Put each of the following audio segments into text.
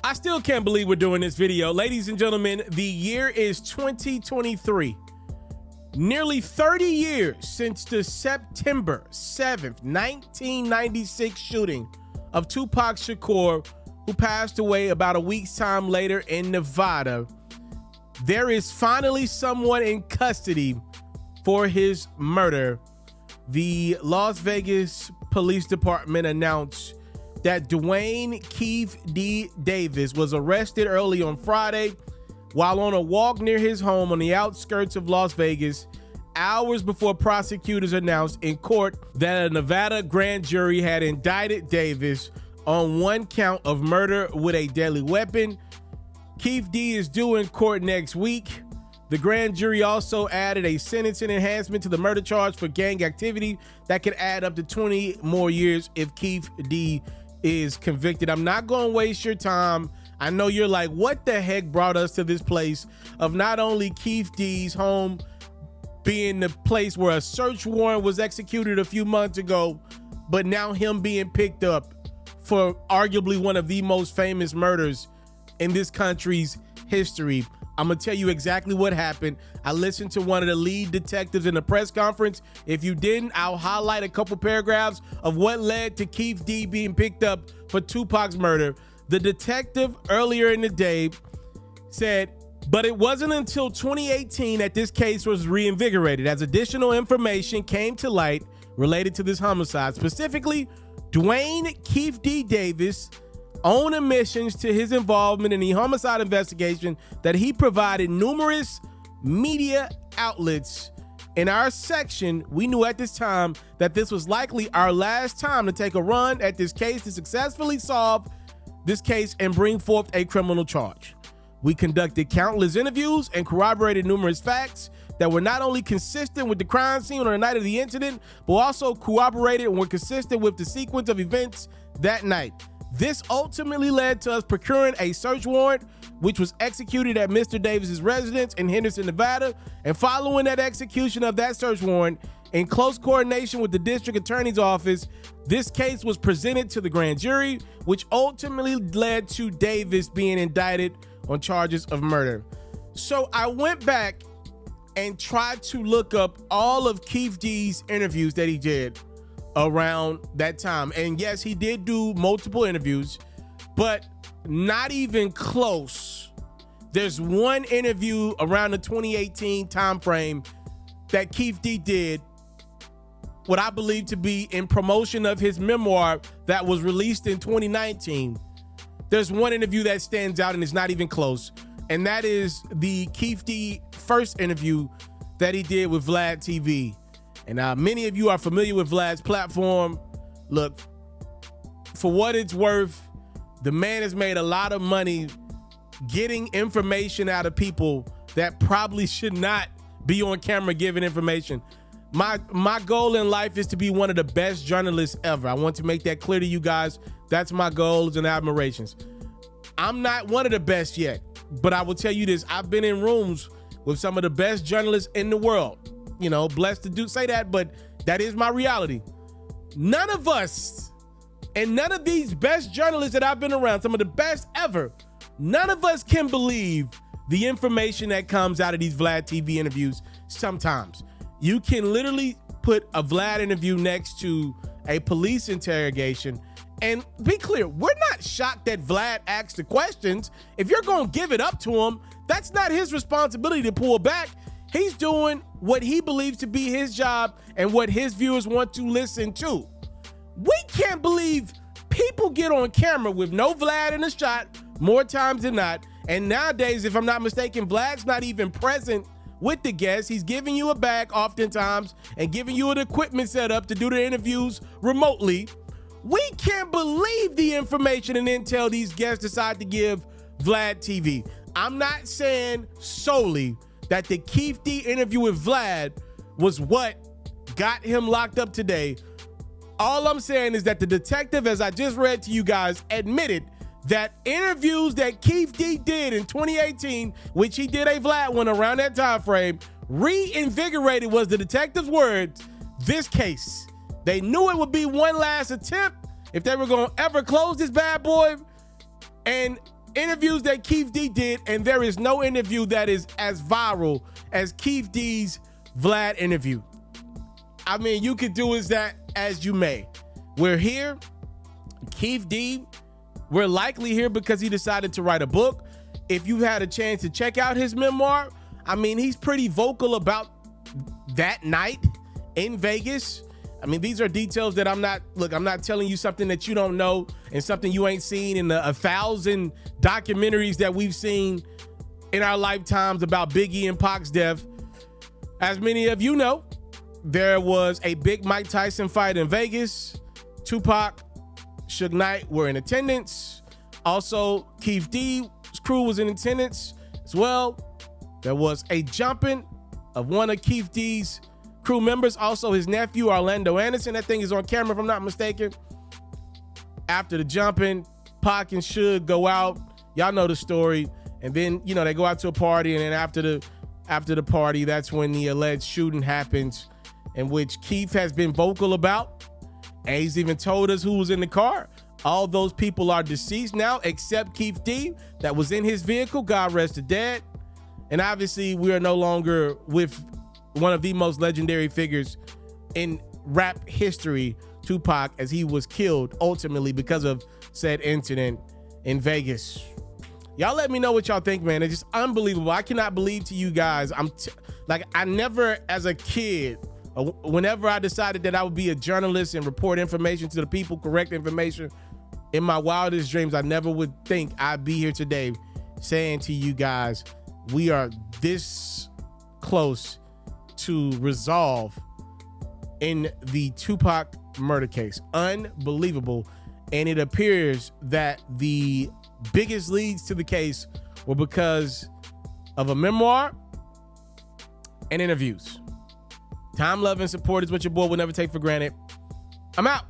I still can't believe we're doing this video. Ladies and gentlemen, the year is 2023. Nearly 30 years since the September 7th, 1996 shooting of Tupac Shakur, who passed away about a week's time later in Nevada. There is finally someone in custody for his murder. The Las Vegas Police Department announced that Dwayne Keefe D. Davis was arrested early on Friday while on a walk near his home on the outskirts of Las Vegas, hours before prosecutors announced in court that a Nevada grand jury had indicted Davis on one count of murder with a deadly weapon. Keefe D. is due in court next week. The grand jury also added a sentencing enhancement to the murder charge for gang activity that could add up to 20 more years if Keefe D. is convicted. I'm not going to waste your time. I know you're like, what the heck brought us to this place of not only Keefe D.'s home being the place where a search warrant was executed a few months ago, but now him being picked up for arguably one of the most famous murders in this country's history. I'm gonna tell you exactly what happened. I listened to one of the lead detectives in the press conference. If you didn't, I'll highlight a couple paragraphs of what led to Keefe D being picked up for Tupac's murder. The detective earlier in the day said, but it wasn't until 2018 that this case was reinvigorated as additional information came to light related to this homicide. Specifically, Dwayne Keefe D. Davis' own admissions to his involvement in the homicide investigation that he provided numerous media outlets. In our section, we knew at this time that this was likely our last time to take a run at this case to successfully solve this case and bring forth a criminal charge. We conducted countless interviews and corroborated numerous facts that were not only consistent with the crime scene on the night of the incident, but also corroborated and were consistent with the sequence of events that night. This ultimately led to us procuring a search warrant, which was executed at Mr. Davis's residence in Henderson, Nevada. And following that execution of that search warrant, in close coordination with the district attorney's office, this case was presented to the grand jury, which ultimately led to Davis being indicted on charges of murder. So I went back and tried to look up all of Keefe D's interviews that he did around that time. And yes, he did do multiple interviews, but not even close. There's one interview around the 2018 timeframe that Keefe D did, what I believe to be in promotion of his memoir that was released in 2019. There's one interview that stands out and it's not even close. And that is the Keefe D first interview that he did with Vlad TV. And many of you are familiar with Vlad's platform. Look, for what it's worth, the man has made a lot of money getting information out of people that probably should not be on camera giving information. My goal in life is to be one of the best journalists ever. I want to make that clear to you guys. That's my goals and admirations. I'm not one of the best yet, but I will tell you this. I've been in rooms with some of the best journalists in the world. You know, blessed to say that, but that is my reality. None of us, and none of these best journalists that I've been around, some of the best ever, none of us can believe the information that comes out of these Vlad TV interviews sometimes. You can literally put a Vlad interview next to a police interrogation, and be clear, we're not shocked that Vlad asked the questions. If you're gonna give it up to him, that's not his responsibility to pull back. He's doing what he believes to be his job and what his viewers want to listen to. We can't believe people get on camera with no Vlad in the shot more times than not. And nowadays, if I'm not mistaken, Vlad's not even present with the guests. He's giving you a bag oftentimes and giving you an equipment set up to do the interviews remotely. We can't believe the information and intel these guests decide to give Vlad TV. I'm not saying solely that the Keefe D interview with Vlad was what got him locked up today. All I'm saying is that the detective, as I just read to you guys, admitted that interviews that Keefe D did in 2018, which he did a Vlad one around that time frame, reinvigorated, was the detective's words, this case. They knew it would be one last attempt if they were going to ever close this bad boy. And interviews that Keefe D did, and there is no interview that is as viral as Keefe D's Vlad interview. I mean, you could do as you may. We're here. Keefe D, we're likely here because he decided to write a book. If you've had a chance to check out his memoir, I mean, he's pretty vocal about that night in Vegas. I mean, these are details that I'm not telling you something that you don't know and something you ain't seen in the 1,000 documentaries that we've seen in our lifetimes about Biggie and Pac's death. As many of you know, there was a big Mike Tyson fight in Vegas. Tupac, Suge Knight were in attendance. Also, Keefe D's crew was in attendance as well. There was a jumping of one of Keefe D's crew members, also his nephew, Orlando Anderson. That thing is on camera, if I'm not mistaken. After the jumping, Pac and Suge go out. Y'all know the story. And then, they go out to a party, and then after the party, that's when the alleged shooting happens, in which Keefe has been vocal about. And he's even told us who was in the car. All those people are deceased now, except Keefe D, that was in his vehicle. God rest the dead. And obviously, we are no longer with one of the most legendary figures in rap history, Tupac, as he was killed ultimately because of said incident in Vegas. Y'all let me know what y'all think, man. It's just unbelievable. I cannot believe to you guys. I never, as a kid, whenever I decided that I would be a journalist and report information to the people, correct information, in my wildest dreams, I never would think I'd be here today saying to you guys, we are this close to resolve in the Tupac murder case. Unbelievable. And it appears that the biggest leads to the case were because of a memoir and interviews. Time, love, and support is what your boy will never take for granted. I'm out.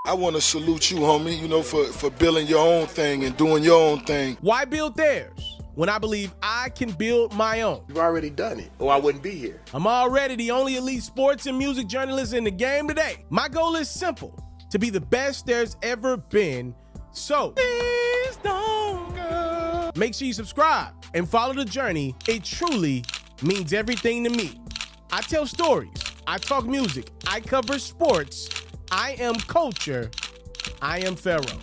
I want to salute you, homie, for building your own thing and doing your own thing. Why build theirs when I believe I can build my own? You've already done it, or I wouldn't be here. I'm already the only elite sports and music journalist in the game today. My goal is simple: to be the best there's ever been. So please don't go. Make sure you subscribe and follow the journey. It truly means everything to me. I tell stories. I talk music. I cover sports. I am culture. I am Pharaoh.